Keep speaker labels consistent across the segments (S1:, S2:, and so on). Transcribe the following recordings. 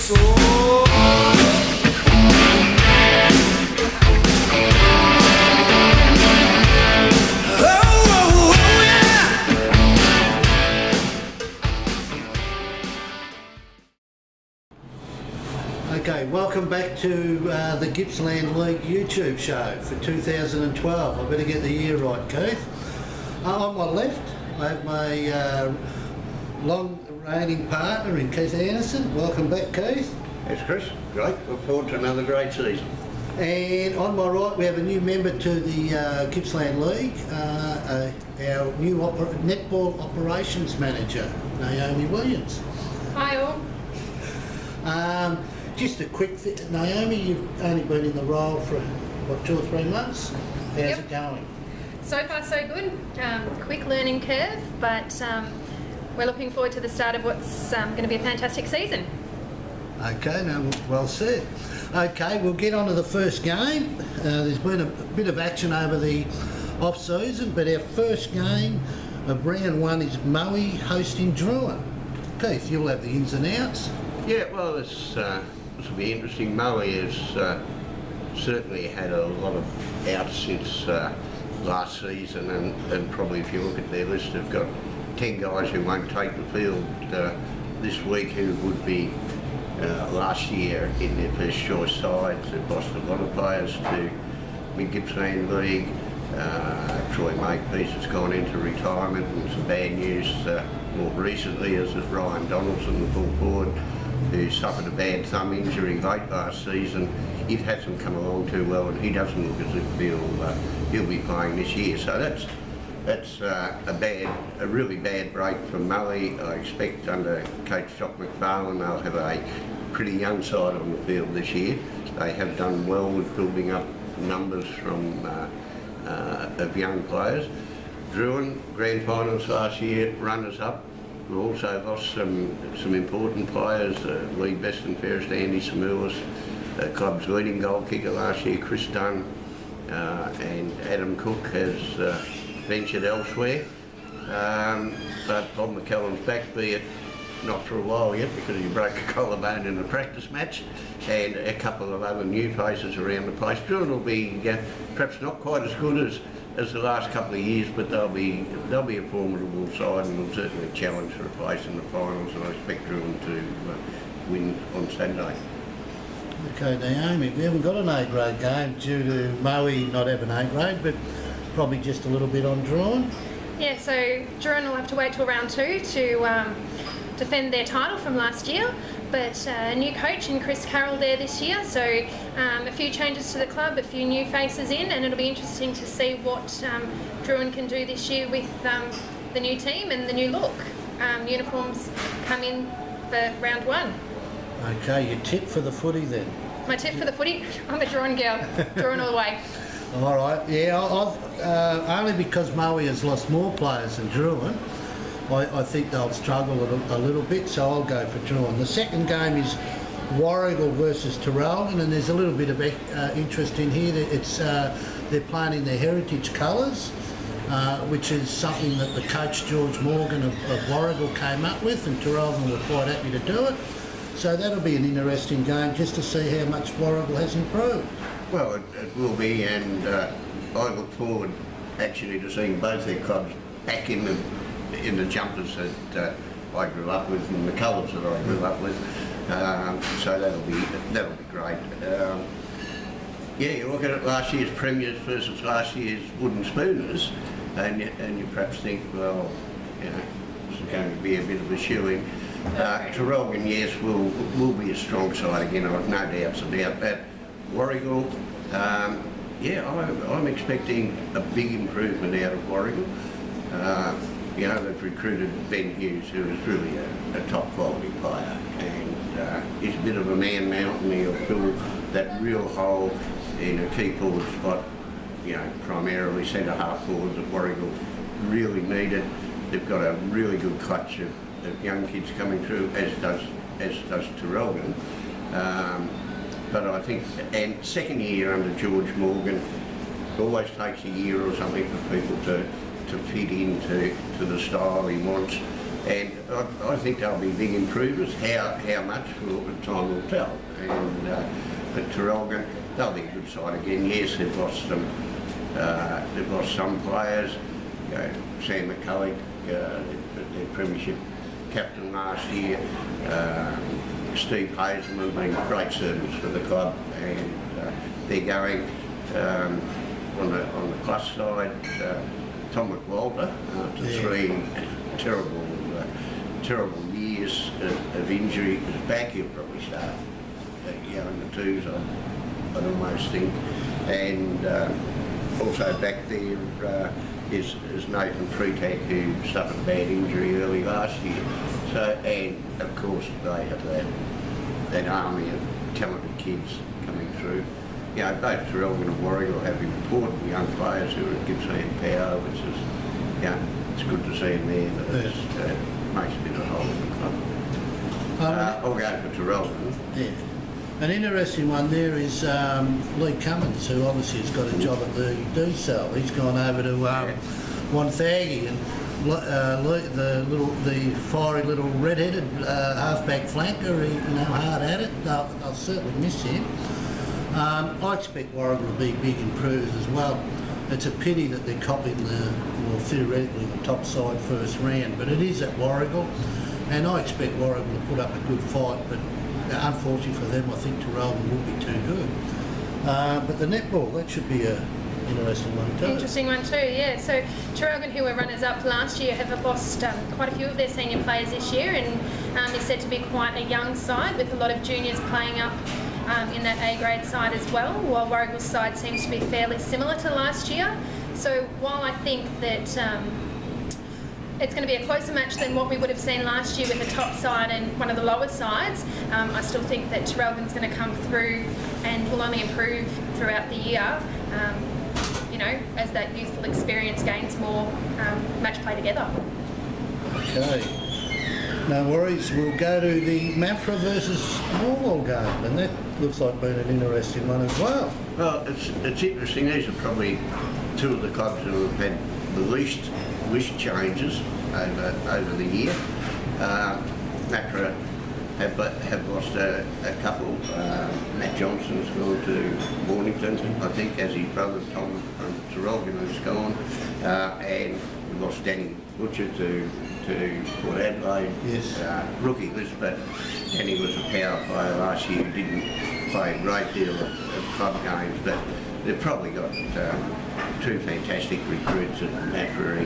S1: soul.
S2: Okay, welcome back to the Gippsland League YouTube show for 2012. I better get the year right, Keith. On my left, I have my long reigning partner in Keith Anderson. Welcome back, Keith.
S3: Thanks, Chris. Great. Look forward to another great season.
S2: And on my right, we have a new member to the Gippsland League, our new netball operations manager, Naomi Williams.
S4: Hi all.
S2: Just a quick thing, Naomi, you've only been in the role for, what, 2 or 3 months? How's it going?
S4: So far so good. Quick learning curve, but we're looking forward to the start of what's going to be a fantastic season.
S2: Okay, no, well said. Okay, we'll get on to the first game. There's been a bit of action over the off-season, but our first game of round 1 is Moe hosting Druin. Keith, you'll have the ins and outs.
S3: Yeah, well, this will be interesting. Moe has certainly had a lot of outs since last season, and probably if you look at their list, they've got 10 guys who won't take the field this week who would be last year in their first choice sides. They've lost a lot of players to mid-Gippsland League. Troy Makepeace has gone into retirement, and some bad news more recently is that Ryan Donaldson, the full forward, who suffered a bad thumb injury late last season. It hasn't come along too well, and he doesn't look as if he'll be playing this year. So that's a really bad break for Moe. I expect under Coach Jock McFarlane they'll have a pretty young side on the field this year. They have done well with building up numbers from of young players. Druin, grand finals last year, runners up. We've also lost some important players. League best and fairest Andy Samuelis, the club's leading goal kicker last year, Chris Dunn, and Adam Cook has ventured elsewhere. But Bob McCallum's back, be it not for a while yet because he broke a collarbone in a practice match, and a couple of other new faces around the place. Druin will be perhaps not quite as good as the last couple of years, but they'll be a formidable side and will certainly challenge for a place in the finals, and I expect Druin to win on Saturday.
S2: Okay, Naomi, we haven't got an A-grade game due to Moe not having A-grade, but probably just a little bit on Druin.
S4: Yeah, so Druin will have to wait till round 2 to defend their title from last year, but a new coach in Chris Carroll there this year, so a few changes to the club, a few new faces in, and it'll be interesting to see what Druin can do this year with the new team and the new look. Uniforms come in for round 1.
S2: Okay, your tip for the footy then?
S4: My tip for the footy? I'm a Druin girl, Druin all the way.
S2: All right, yeah, only because Moe has lost more players than Druin, I think they'll struggle a little bit, so I'll go for Druin. The second game is Warragul versus Traralgon, and there's a little bit of interest in here. They're playing in their heritage colours, which is something that the coach George Morgan of Warragul came up with, and Traralgon were quite happy to do it. So that'll be an interesting game just to see how much Warragul has improved.
S3: Well, it will be, and I look forward actually to seeing both their clubs back in the jumpers that I grew up with and the colours that I grew up with. So that'll be great. Yeah, you look at it, last year's premiers versus last year's wooden spooners, and you perhaps think, well, you know, this is going to be a bit of a shoe-in. Traralgon, yes, will be a strong side again. I've no doubts about that. Warragul, yeah, I'm expecting a big improvement out of Warragul. You know, they've recruited Ben Hughes, who is really a top quality player, and he's a bit of a man mountain. He'll fill that real hole in a key forward spot, you know, primarily centre half forwards that Warragul really needed. They've got a really good clutch of young kids coming through, as does Traralgon. But I think, and second year under George Morgan, it always takes a year or something for people to fit into the style he wants. And I think they'll be big improvers. How much, well, time will tell. And at Traralgon, they'll be a good side again. Yes, they've lost some players. You know, Sam McCulloch, their premiership captain last year. Steve Hazelman been great servants for the club, and they're going on the plus side. Tom McWalter, after 3 terrible years of injury, is back. He'll probably start in the twos, I'd almost think. And also back there is Nathan Freitag, who suffered a bad injury early last year. So, and of course they have that army of talented kids coming through. You know, both Traralgon and Warragul have important young players who are Gippsland power, which is, you know, it's good to see them there. But it makes a bit of a hole in the club. I'll go for Traralgon.
S2: Yeah. An interesting one there is Lee Cummins, who obviously has got a job at the D-Cell. He's gone over to Wonthaggi, and the fiery little red-headed half-back flanker, hard at it. They'll certainly miss him. I expect Warragul to be big improvers as well. It's a pity that they're copying theoretically the top side first round, but it is at Warragul, and I expect Warragul to put up a good fight, but unfortunately for them, I think Traralgon will be too good. But the netball, that should be a interesting one too.
S4: Interesting one too, yeah. So Traralgon, who were runners-up last year, have lost quite a few of their senior players this year, and is said to be quite a young side with a lot of juniors playing up in that A-grade side as well, while Warragul's side seems to be fairly similar to last year. So while I think that it's going to be a closer match than what we would have seen last year with the top side and one of the lower sides, I still think that Traralgon's going to come through and will only improve throughout the year, as that youthful experience gains more match play together.
S2: Okay. No worries, we'll go to the Mafra versus Morwell game, and that looks like being an interesting one as well.
S3: Well, it's interesting. These are probably two of the clubs who have had the least changes over the year. Mafra have lost a couple. Matt Johnson's gone to Mornington, I think, as his brother Tom from Traralgon has gone, and we lost Danny Butcher to Port Adelaide.
S2: Yes.
S3: Rookie but Danny was a power player last year. He didn't play a great deal of club games, but they've probably got two fantastic recruits at Mafra,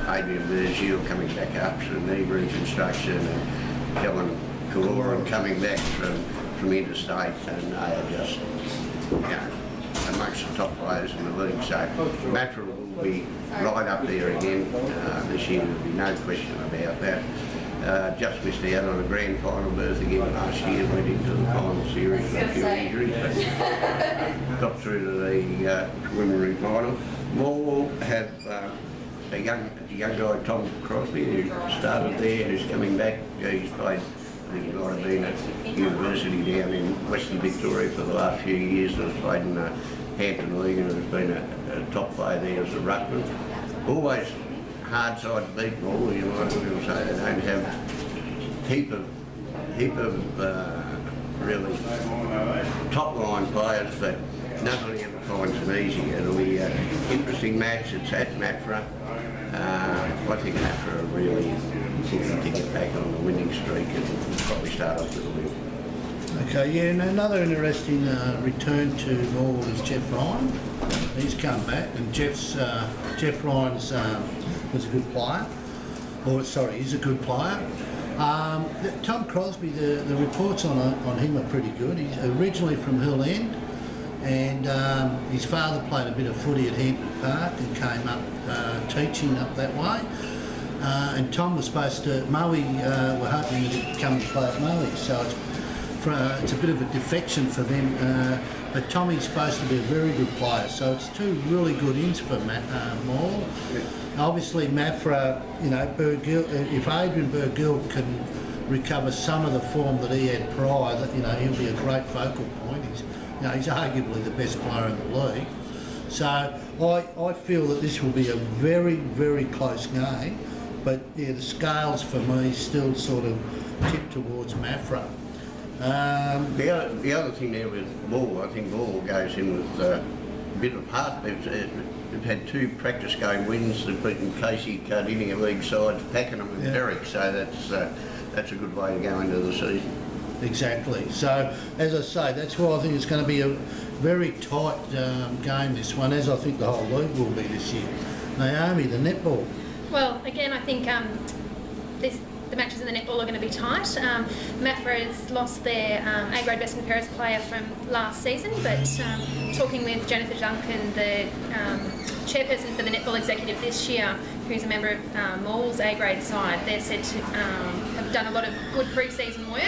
S3: Adrian Virgil coming back up through knee reconstruction, and Helen Kaloran coming back from interstate, and they are just, amongst the top players in the league. So Mafra will be right up there again this year. There'll be no question about that. Just missed out on a grand final berth again last year, went into the final series with a few injuries, but got through to the preliminary final. Morwell have a young guy, Tom Crosby, who started there, who's coming back. He's played, I think he might have been at university down in Western Victoria for the last few years, and has played in the Hampton League, and has been a top player there as a ruckman. Always hard side to beat Morwell, you might say. They don't have heap of really top line players, but nobody ever finds them easy. It'll be an interesting match. It's at Mafra. I think Mafra are really looking to get back on the winning streak and probably start off with a win.
S2: Okay, yeah, and another interesting return to Morwell is Jeff Ryan. He's come back, and Jeff Ryan's was a good player. He's a good player. Tom Crosby, the reports on him are pretty good. He's originally from Hill End, and his father played a bit of footy at Hampton Park and came up teaching up that way. And Tom was supposed to, Moe were hoping he'd come and play at Moe, so it's a bit of a defection for them. But Tommy's supposed to be a very good player, so it's two really good ins for Morwell. Yeah. Obviously, Mafra, Burgill, if Adrian Burgill can recover some of the form that he had prior, he'll be a great focal point. He's arguably the best player in the league. So I feel that this will be a very, very close game, But yeah, the scales for me still sort of tip towards Mafra.
S3: The other thing there with Ball, I think Ball goes in with a bit of heart. They've had 2 practice game wins. They've beaten Casey Cardinia League sides, Pakenham and Berwick, so that's a good way to go into the season.
S2: Exactly. So, as I say, that's why I think it's going to be a very tight game, this one, as I think the whole league will be this year. Naomi, the netball.
S4: Well, again, I think the matches in the netball are going to be tight. Mafra has lost their A-grade Best and Fairest player from last season, but talking with Jennifer Duncan, the chairperson for the netball executive this year, who's a member of Mall's A-grade side, they're said to have done a lot of good pre-season work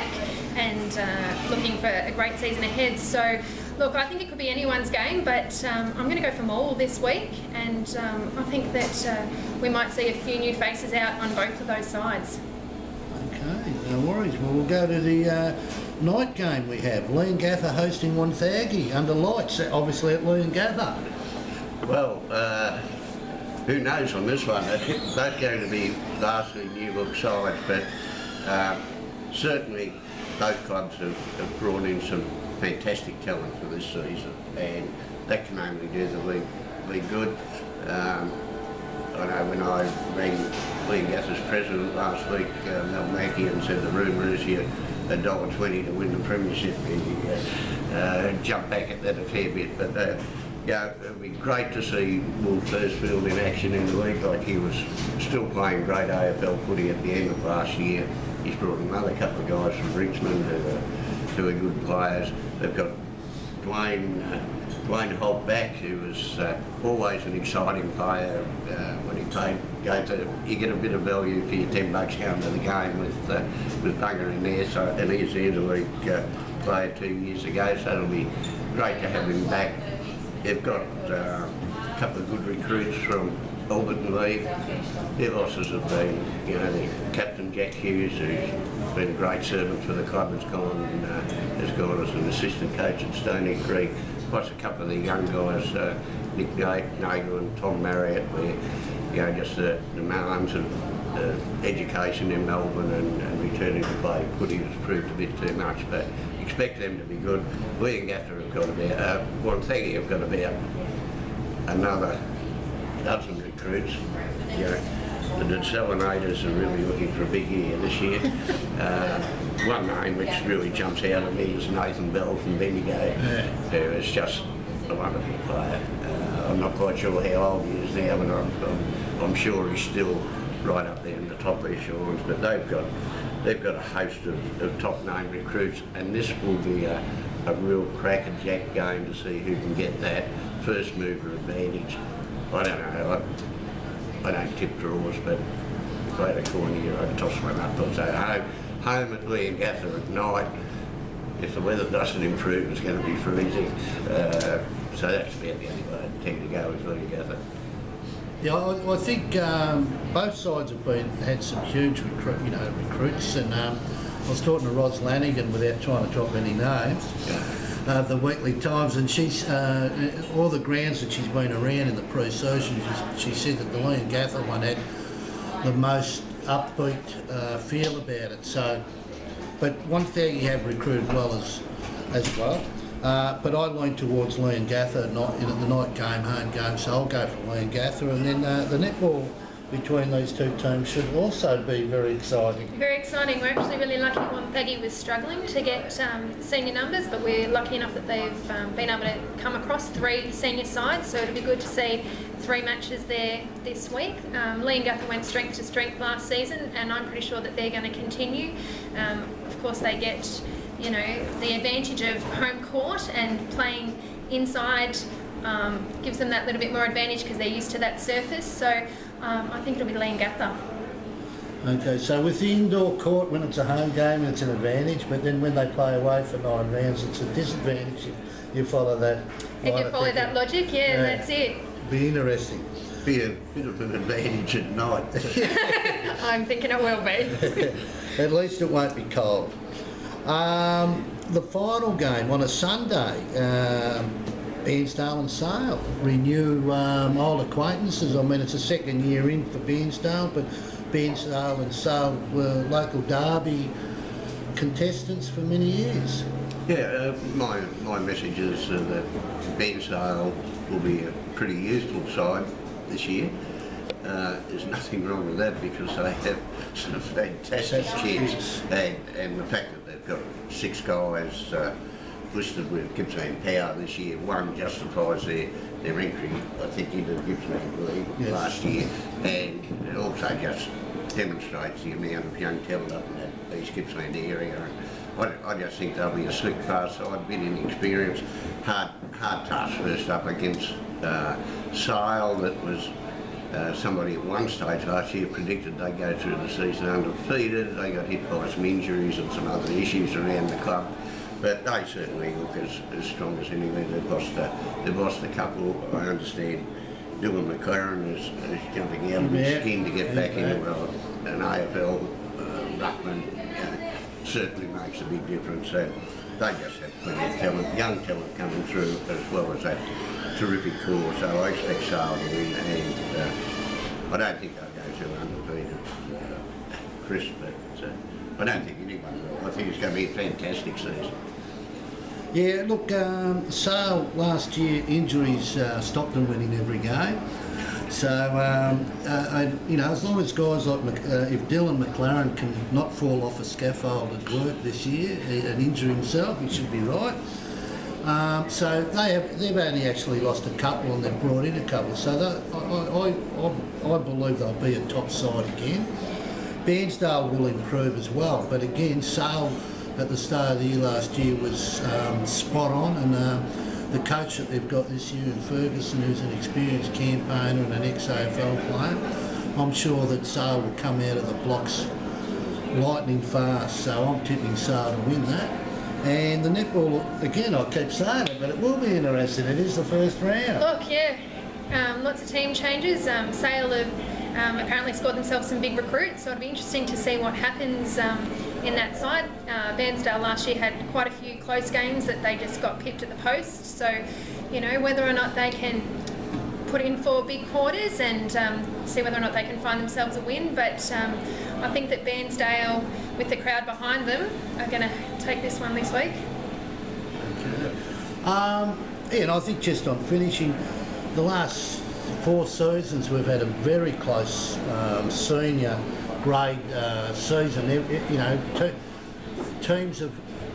S4: and looking for a great season ahead. So, look, I think it could be anyone's game, but I'm going to go for Mall this week, and I think that we might see a few new faces out on both of those sides.
S2: Okay, no worries. Well, we'll go to the night game we have. Leongatha hosting Wonthaggi under lights, obviously at Leongatha.
S3: Well, who knows on this one? They're going to be largely new look sides, but certainly both clubs have brought in some fantastic talent for this season, and that can only do the league good. I know when I rang Leongatha's president last week, Mel Mackey, and said the rumour is you're $1.20 to win the premiership, he jumped back at that a fair bit. But yeah, it'd be great to see Will Thursfield in action in the league. Like, he was still playing great AFL footy at the end of last year. He's brought another couple of guys from Richmond who are good players. They've got Dwayne Holt back, who was always an exciting player when he played. You get a bit of value for your $10 going to the game with Bunga in there. So, and he's the interleague player 2 years ago, so it'll be great to have him back. They've got a couple of good recruits from Alberton League. Their losses have been, the captain Jack Hughes, who's been a great servant for the club, has gone as an assistant coach at Stony Creek. Plus a couple of the young guys, Nick Nagel and Tom Marriott, where just the demands of education in Melbourne and returning to play footy has proved a bit too much. But expect them to be good. Leongatha have got about Wonthaggi have got about another dozen recruits. The Desalinators are really looking for a big year this year. One name which really jumps out at me is Nathan Bell from Bendigo, who is just a wonderful player. I'm not quite sure how old he is now, but I'm sure he's still right up there in the top echelons. But they've got a host of top name recruits, and this will be a real crackerjack game to see who can get that first mover advantage. I don't know. I don't tip draws, but if I had a coin here, I'd toss one up. I'd say home at Leongatha at night. If the weather doesn't improve, it's going to be freezing. So that's about the only way I tend to go with Leongatha.
S2: Yeah, I think both sides have had some huge recruits, and I was talking to Ros Lanigan, without trying to drop any names, the Weekly Times, and she's all the grounds that she's been around in the pre-season, she said that the Leongatha one had the most upbeat feel about it. So, but Wonthaggi have recruited well as well. But I lean towards Leongatha in the night game, home game, so I'll go for Leongatha. And then the netball between these two teams should also be very exciting. Very
S4: exciting. We're actually really lucky. Wonthaggi was struggling to get senior numbers, but we're lucky enough that they've been able to come across 3 senior sides, so it'll be good to see 3 matches there this week. Leongatha went strength to strength last season, and I'm pretty sure that they're going to continue. Of course, they get the advantage of home court, and playing inside gives them that little bit more advantage because they're used to that surface. So I think it'll be Leongatha.
S2: Okay, so with the indoor court, when it's a home game, it's an advantage, but then when they play away for 9 rounds, it's a disadvantage if you follow that.
S4: If you follow that logic, yeah, that's it.
S2: Be interesting.
S3: Be a bit of an advantage at night.
S4: I'm thinking it will be.
S2: At least it won't be cold. The final game on a Sunday, Bairnsdale and Sale renew old acquaintances. I mean, it's a second year in for Bairnsdale, but Bairnsdale and Sale were local derby contestants for many years.
S3: Yeah, my message is that Bairnsdale will be a pretty useful side this year. There's nothing wrong with that because they have some fantastic kids, and the fact that they've got 6 guys listed with Gippsland Power this year, one justifies their entry, I think, into the Gippsland League last year, and it also just demonstrates the amount of young talent up in that East Gippsland area. I just think they'll be a slick fast side, a bit inexperienced, hard task first up against Sale, that was somebody at one stage last year predicted they'd go through the season undefeated. They got hit by some injuries and some other issues around the club, but they certainly look as strong as anything. They've lost a couple. I understand Dylan McLaren is jumping out of his skin to get back into an AFL ruckman. Certainly makes a big difference. So they just have plenty of talent, young talent coming through, as well as that terrific core. So I expect Sale to win, and I don't think they'll go through undefeated, Chris, but I don't think anyone will. I think it's going to be a fantastic season.
S2: Yeah, look, Sale last year, injuries stopped them winning every game. So, you know, as long as guys like, if Dylan McLaren can not fall off a scaffold at work this year and injure himself, he should be right. So they've only actually lost a couple and they've brought in a couple. So I believe they'll be a top side again. Bairnsdale will improve as well, but again, Sale at the start of the year last year was spot on, and the coach that they've got this year in Ferguson, who's an experienced campaigner and an ex-AFL player, I'm sure that Sale will come out of the blocks lightning fast, so I'm tipping Sale to win that. And the netball, again, I keep saying it, but it will be interesting. It is the first round.
S4: Look, yeah, lots of team changes. Sale have apparently scored themselves some big recruits, so it'll be interesting to see what happens in that side. Bairnsdale last year had quite a few close games that they just got pipped at the post, so, you know, whether or not they can put in 4 big quarters and see whether or not they can find themselves a win. But I think that Bairnsdale, with the crowd behind them, are going to take this one this week.
S2: Yeah, and I think just on finishing, the last 4 seasons we've had a very close senior grade season. You know, teams have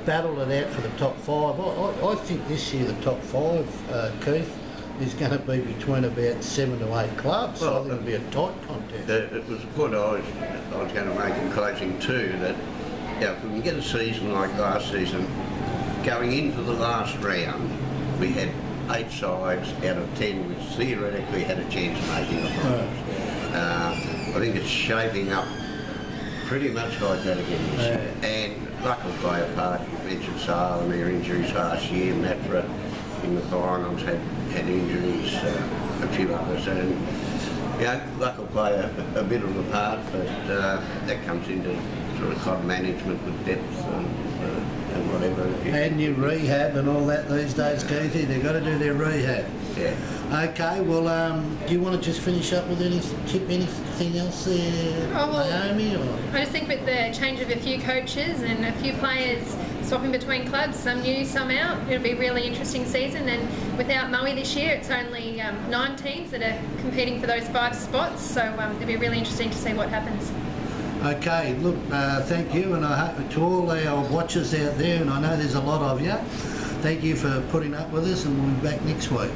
S2: battled it out for the top 5. I think this year the top 5, Keith, is going to be between about 7 to 8 clubs. Well, so I think it'll be a tight contest.
S3: It was a point I was going to make in closing too, that, you know, if we can get a season like last season, going into the last round, we had 8 sides out of 10 which theoretically had a chance of making the finals. I think it's shaping up pretty much like that again this year. And luck will play a part. You mentioned Sale and their injuries last year, Matra in the finals had injuries, a few others, and, you know, luck will play a bit of a part, but that comes into sort of club management with depth and whatever.
S2: And your rehab and all that these days, Keithy, they've got to do their rehab.
S3: Yeah.
S2: Okay, well, do you want to just finish up with anything else there, Naomi? Or?
S4: I just think with the change of a few coaches and a few players swapping between clubs, some new, some out, it'll be a really interesting season. And without Maui this year, it's only 9 teams that are competing for those 5 spots, so it'll be really interesting to see what happens.
S2: Okay, look, thank you, and I hope to all our watchers out there, and I know there's a lot of you, thank you for putting up with us, and we'll be back next week.